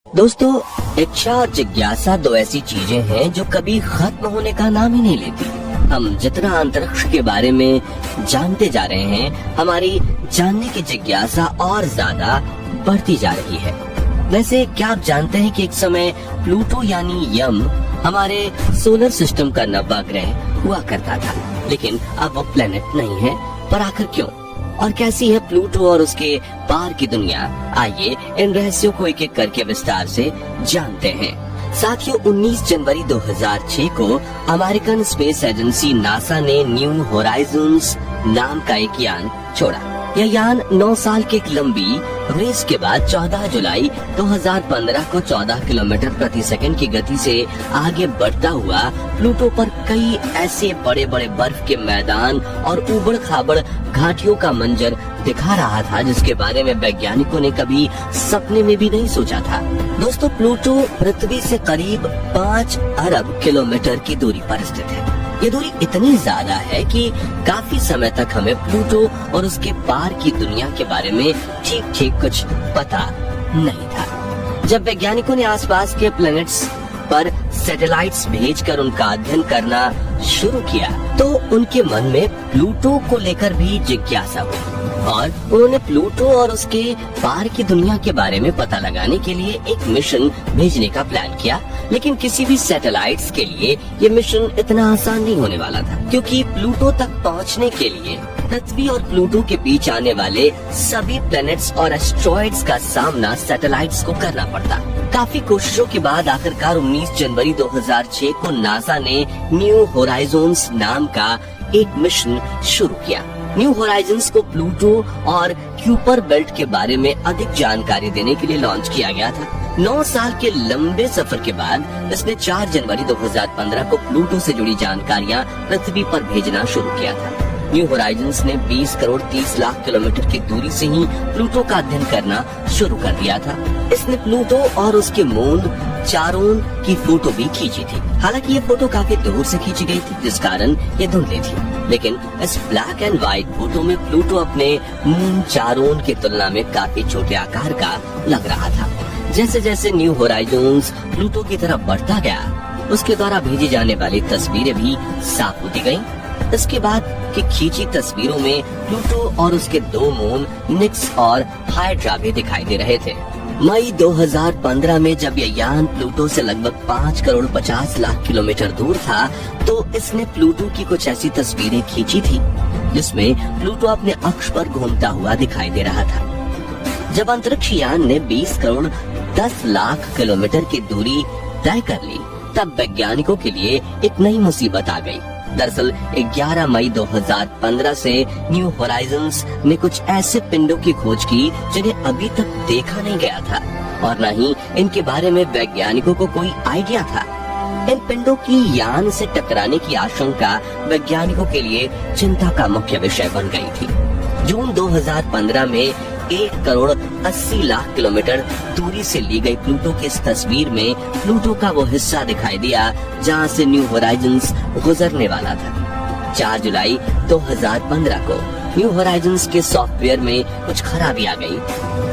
दोस्तों, इच्छा और जिज्ञासा दो ऐसी चीजें हैं जो कभी खत्म होने का नाम ही नहीं लेती। हम जितना अंतरिक्ष के बारे में जानते जा रहे हैं, हमारी जानने की जिज्ञासा और ज्यादा बढ़ती जा रही है। वैसे क्या आप जानते हैं कि एक समय प्लूटो यानी यम हमारे सोलर सिस्टम का नवा ग्रह हुआ करता था, लेकिन अब वो प्लेनेट नहीं है। पर आखिर क्यों और कैसी है प्लूटो और उसके पार की दुनिया? आइए इन रहस्यों को एक एक करके विस्तार से जानते हैं। साथियों, 19 जनवरी 2006 को अमेरिकन स्पेस एजेंसी नासा ने न्यू होराइजन्स नाम का एक यान छोड़ा। यह यान 9 साल की एक लंबी रेस के बाद 14 जुलाई 2015 को 14 किलोमीटर प्रति सेकंड की गति से आगे बढ़ता हुआ प्लूटो पर कई ऐसे बड़े बड़े बर्फ के मैदान और उबड़ खाबड़ घाटियों का मंजर दिखा रहा था जिसके बारे में वैज्ञानिकों ने कभी सपने में भी नहीं सोचा था। दोस्तों, प्लूटो पृथ्वी से करीब 5 अरब किलोमीटर की दूरी पर स्थित है। ये दूरी इतनी ज्यादा है कि काफी समय तक हमें प्लूटो और उसके पार की दुनिया के बारे में ठीक ठीक कुछ पता नहीं था। जब वैज्ञानिकों ने आसपास के प्लैनेट्स पर सैटेलाइट्स भेजकर उनका अध्ययन करना शुरू किया तो उनके मन में प्लूटो को लेकर भी जिज्ञासा हुई और उन्होंने प्लूटो और उसके पार की दुनिया के बारे में पता लगाने के लिए एक मिशन भेजने का प्लान किया। लेकिन किसी भी सैटेलाइट्स के लिए ये मिशन इतना आसान नहीं होने वाला था, क्योंकि प्लूटो तक पहुंचने के लिए पृथ्वी और प्लूटो के बीच आने वाले सभी प्लैनेट्स और एस्ट्रॉइड्स का सामना सैटेलाइट्स को करना पड़ता। काफी कोशिशों के बाद आखिरकार 19 जनवरी 2006 को नासा ने न्यू होराइजन्स नाम का एक मिशन शुरू किया। न्यू होराइजन्स को प्लूटो और क्यूपर बेल्ट के बारे में अधिक जानकारी देने के लिए लॉन्च किया गया था। 9 साल के लंबे सफर के बाद इसने 4 जनवरी 2015 को प्लूटो से जुड़ी जानकारियां पृथ्वी पर भेजना शुरू किया था। न्यू होराइजन्स ने 20 करोड़ 30 लाख किलोमीटर की दूरी से ही प्लूटो का अध्ययन करना शुरू कर दिया था। इसने प्लूटो और उसके मून चारोन की फोटो भी खींची थी। हालांकि ये फोटो काफी दूर से खींची गई थी, जिस कारण ये धुंधली थी। लेकिन इस ब्लैक एंड व्हाइट फोटो में प्लूटो अपने मून चारोन की तुलना में काफी छोटे आकार का लग रहा था। जैसे जैसे न्यू होराइजन्स प्लूटो की तरफ बढ़ता गया, उसके द्वारा भेजी जाने वाली तस्वीरें भी साफ होती गयी। इसके बाद की खींची तस्वीरों में प्लूटो और उसके 2 मून निक्स और हाइड्रा भी दिखाई दे रहे थे। मई 2015 में जब यह यान प्लूटो से लगभग 5 करोड़ 50 लाख किलोमीटर दूर था तो इसने प्लूटो की कुछ ऐसी तस्वीरें खींची थी जिसमें प्लूटो अपने अक्ष पर घूमता हुआ दिखाई दे रहा था। जब अंतरिक्ष यान ने 20 करोड़ 10 लाख किलोमीटर की दूरी तय कर ली तब वैज्ञानिकों के लिए एक नई मुसीबत आ गई। दरअसल 11 मई 2015 से न्यू होराइजन्स ने कुछ ऐसे पिंडों की खोज की जिन्हें अभी तक देखा नहीं गया था और न ही इनके बारे में वैज्ञानिकों को कोई आइडिया था। इन पिंडों की यान से टकराने की आशंका वैज्ञानिकों के लिए चिंता का मुख्य विषय बन गई थी। जून 2015 में 1 करोड़ 80 लाख किलोमीटर दूरी से ली गई प्लूटो की इस तस्वीर में प्लूटो का वो हिस्सा दिखाई दिया जहां से न्यू होराइजन्स गुजरने वाला था। 4 जुलाई 2015 को न्यू होराइजन्स के सॉफ्टवेयर में कुछ खराबी आ गई,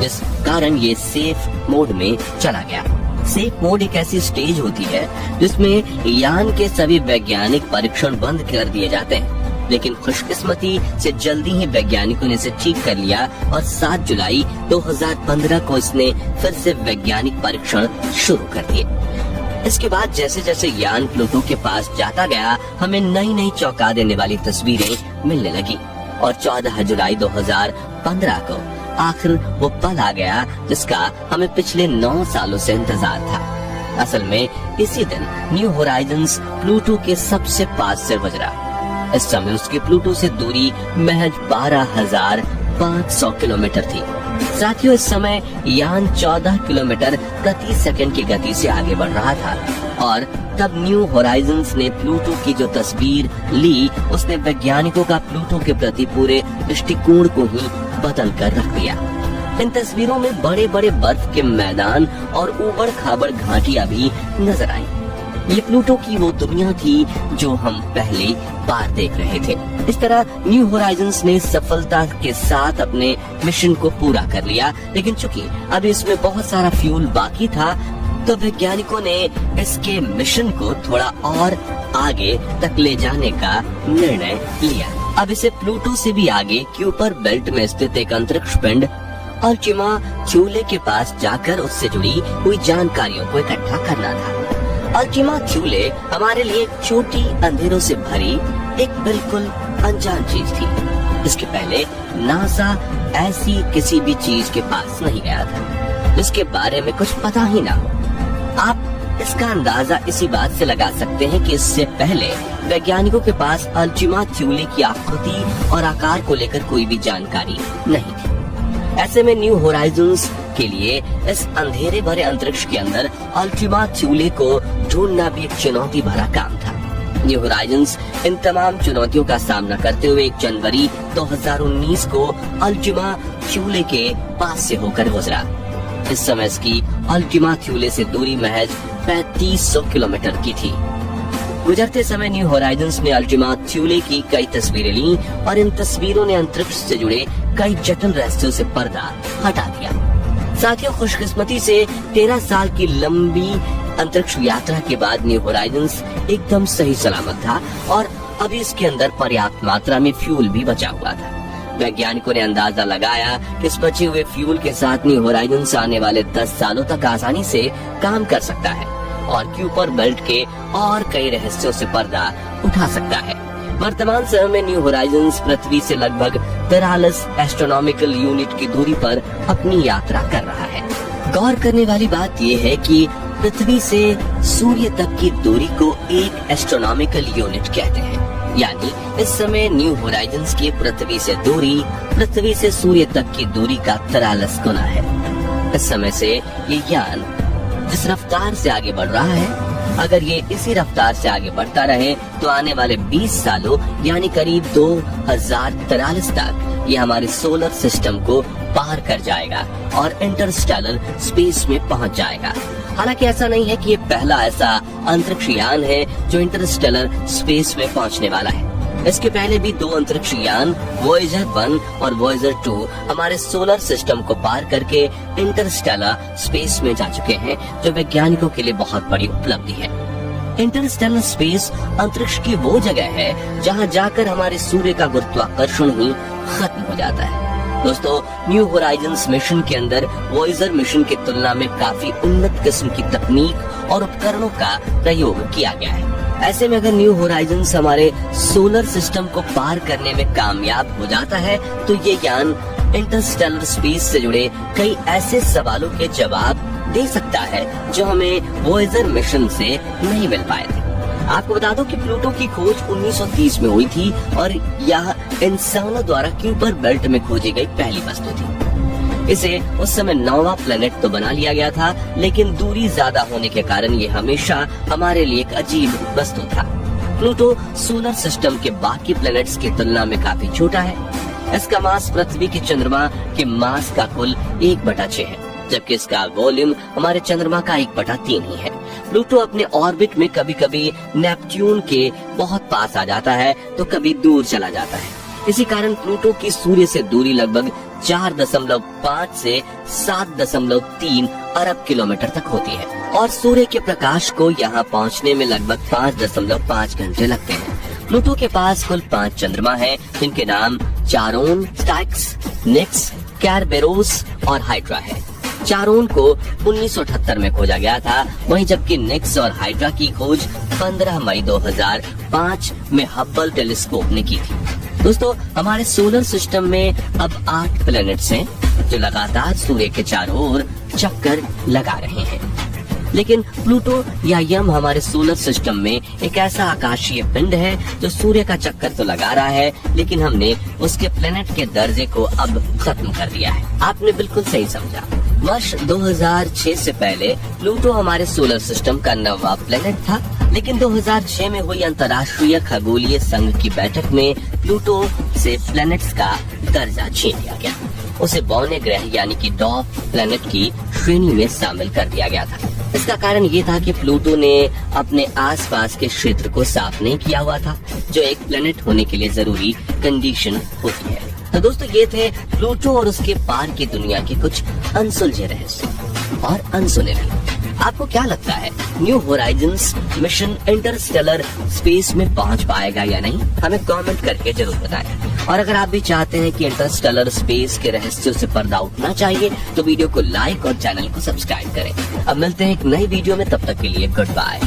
जिस कारण ये सेफ मोड में चला गया। सेफ मोड एक ऐसी स्टेज होती है जिसमें यान के सभी वैज्ञानिक परीक्षण बंद कर दिए जाते हैं, लेकिन खुशकिस्मती से जल्दी ही वैज्ञानिकों ने इसे ठीक कर लिया और 7 जुलाई 2015 को इसने फिर से वैज्ञानिक परीक्षण शुरू कर दिए। इसके बाद जैसे जैसे यान प्लूटो के पास जाता गया, हमें नई नई चौंका देने वाली तस्वीरें मिलने लगी और 14 जुलाई 2015 को आखिर वो पल आ गया जिसका हमें पिछले 9 सालों से इंतजार था। असल में इसी दिन न्यू होराइजन्स प्लूटो के सबसे पास से गुजरा। इस समय उसकी प्लूटो से दूरी महज 12,500 किलोमीटर थी। साथियों, इस समय यान 14 किलोमीटर प्रति सेकंड की गति से आगे बढ़ रहा था और तब न्यू होराइजन्स ने प्लूटो की जो तस्वीर ली उसने वैज्ञानिकों का प्लूटो के प्रति पूरे दृष्टिकोण को ही बदल कर रख दिया। इन तस्वीरों में बड़े बड़े बर्फ के मैदान और उबड़ खाबड़ घाटियां भी नजर आई। ये प्लूटो की वो दुनिया थी जो हम पहली बार देख रहे थे। इस तरह न्यू होराइजन्स ने सफलता के साथ अपने मिशन को पूरा कर लिया, लेकिन चूंकि अब इसमें बहुत सारा फ्यूल बाकी था तो वैज्ञानिकों ने इसके मिशन को थोड़ा और आगे तक ले जाने का निर्णय लिया। अब इसे प्लूटो से भी आगे क्यूपर बेल्ट में स्थित एक अंतरिक्ष पिंड अल्टीमा थ्यूले के पास जाकर उससे जुड़ी हुई जानकारियों को इकट्ठा करना था। अल्टीमा थ्यूले हमारे लिए एक छोटी अंधेरों से भरी एक बिल्कुल अनजान चीज थी। इसके पहले नासा ऐसी किसी भी चीज के पास नहीं गया था जिसके बारे में कुछ पता ही ना हो। आप इसका अंदाजा इसी बात से लगा सकते हैं कि इससे पहले वैज्ञानिकों के पास अल्टीमा थ्यूले की आकृति और आकार को लेकर कोई भी जानकारी नहीं थी। ऐसे में न्यू होराइजन्स के लिए इस अंधेरे भरे अंतरिक्ष के अंदर अल्टीमा थ्यूले को ढूंढना भी एक चुनौती भरा काम था। न्यू होराइजन्स इन तमाम चुनौतियों का सामना करते हुए 1 जनवरी 2019 को अल्टीमा थ्यूले के पास से होकर गुजरा। इस समय इसकी अल्टीमा थ्यूले से दूरी महज 3500 किलोमीटर की थी। गुजरते समय न्यू होराइजन्स ने अल्टीमा थ्यूले की कई तस्वीरें ली और इन तस्वीरों ने अंतरिक्ष से जुड़े कई जटिल रहस्यों से पर्दा हटा दिया। साथियों, खुशकिस्मती से 13 साल की लंबी अंतरिक्ष यात्रा के बाद न्यू होराइजन्स एकदम सही सलामत था और अभी इसके अंदर पर्याप्त मात्रा में फ्यूल भी बचा हुआ था। वैज्ञानिकों ने अंदाजा लगाया कि इस बचे हुए फ्यूल के साथ न्यू होराइजन्स आने वाले 10 सालों तक आसानी से काम कर सकता है और क्यूपर बेल्ट के और कई रहस्यों से पर्दा उठा सकता है। वर्तमान समय में न्यू होराइजन्स पृथ्वी से लगभग 43 एस्ट्रोनॉमिकल यूनिट की दूरी पर अपनी यात्रा कर रहा है। गौर करने वाली बात यह है कि पृथ्वी से सूर्य तक की दूरी को एक एस्ट्रोनॉमिकल यूनिट कहते हैं। यानी इस समय न्यू होराइजन्स की पृथ्वी से दूरी पृथ्वी से सूर्य तक की दूरी का 43 गुना है। इस समय से ये यान जिस रफ्तार से आगे बढ़ रहा है, अगर ये इसी रफ्तार से आगे बढ़ता रहे तो आने वाले 20 सालों यानी करीब 2043 तक ये हमारे सोलर सिस्टम को पार कर जाएगा और इंटरस्टेलर स्पेस में पहुंच जाएगा। हालांकि ऐसा नहीं है कि ये पहला ऐसा अंतरिक्ष यान है जो इंटरस्टेलर स्पेस में पहुंचने वाला है। इसके पहले भी 2 अंतरिक्ष यान वॉयेजर 1 और वॉयेजर 2 हमारे सोलर सिस्टम को पार करके इंटरस्टेलर स्पेस में जा चुके हैं, जो वैज्ञानिकों के लिए बहुत बड़ी उपलब्धि है। इंटरस्टेलर स्पेस अंतरिक्ष की वो जगह है जहां जाकर हमारे सूर्य का गुरुत्वाकर्षण ही खत्म हो जाता है। दोस्तों, न्यू होराइजन्स मिशन के अंदर वॉयेजर मिशन की तुलना में काफी उन्नत किस्म की तकनीक और उपकरणों का प्रयोग किया गया है। ऐसे में अगर न्यू होराइजन्स हमारे सोलर सिस्टम को पार करने में कामयाब हो जाता है तो ये यान इंटरस्टेलर स्पेस से जुड़े कई ऐसे सवालों के जवाब दे सकता है जो हमें वॉयेजर मिशन से नहीं मिल पाए थे। आपको बता दो कि प्लूटो की खोज 1930 में हुई थी और यह इंसानों द्वारा क्यूपर बेल्ट में खोजी गई पहली वस्तु थी। इसे उस समय 9वां प्लेनेट तो बना लिया गया था, लेकिन दूरी ज्यादा होने के कारण ये हमेशा हमारे लिए एक अजीब वस्तु था। प्लूटो सोलर सिस्टम के बाकी प्लेनेट्स की तुलना में काफी छोटा है। इसका मास पृथ्वी के चंद्रमा के मास का कुल 1/6 है, जबकि इसका वॉल्यूम हमारे चंद्रमा का 1/3 ही है। प्लूटो अपने ऑर्बिट में कभी कभी नेपच्यून के बहुत पास आ जाता है तो कभी दूर चला जाता है। इसी कारण प्लूटो की सूर्य से दूरी लगभग 4.5 से 7.3 अरब किलोमीटर तक होती है और सूर्य के प्रकाश को यहाँ पहुँचने में लगभग 5.5 घंटे लगते हैं। प्लूटो के पास कुल 5 चंद्रमा हैं, जिनके नाम चारोन, स्टाइक्स, निक्स, कैरबेरोस और हाइड्रा है। चारोन को 1978 में खोजा गया था, वहीं जबकि निक्स और हाइड्रा की खोज 15 मई 2005 में हब्बल टेलीस्कोप ने की थी। दोस्तों, हमारे सोलर सिस्टम में अब 8 प्लैनेट्स हैं जो लगातार सूर्य के चारों ओर चक्कर लगा रहे हैं। लेकिन प्लूटो या यम हमारे सोलर सिस्टम में एक ऐसा आकाशीय पिंड है जो सूर्य का चक्कर तो लगा रहा है, लेकिन हमने उसके प्लेनेट के दर्जे को अब खत्म कर दिया है। आपने बिल्कुल सही समझा। वर्ष 2006 से पहले प्लूटो हमारे सोलर सिस्टम का 9वां प्लेनेट था लेकिन 2006 में हुई अंतर्राष्ट्रीय खगोलीय संघ की बैठक में प्लूटो से प्लैनेट्स का दर्जा छीन लिया गया। उसे बौने ग्रह यानी कि डॉर्फ प्लैनेट की श्रेणी में शामिल कर दिया गया था। इसका कारण ये था कि प्लूटो ने अपने आसपास के क्षेत्र को साफ नहीं किया हुआ था, जो एक प्लैनेट होने के लिए जरूरी कंडीशन होती है। तो दोस्तों, ये थे प्लूटो और उसके पार की दुनिया के कुछ अनसुलझे रहस्य और अनसुने रहस्य। आपको क्या लगता है, new Horizons mission Interstellar space में पहुंच पाएगा या नहीं? हमें कमेंट करके जरूर बताएं। और अगर आप भी चाहते हैं कि इंटरस्टेलर स्पेस के रहस्यों से पर्दा उठना चाहिए तो वीडियो को लाइक और चैनल को सब्सक्राइब करें। अब मिलते हैं एक नई वीडियो में, तब तक के लिए गुड बाय।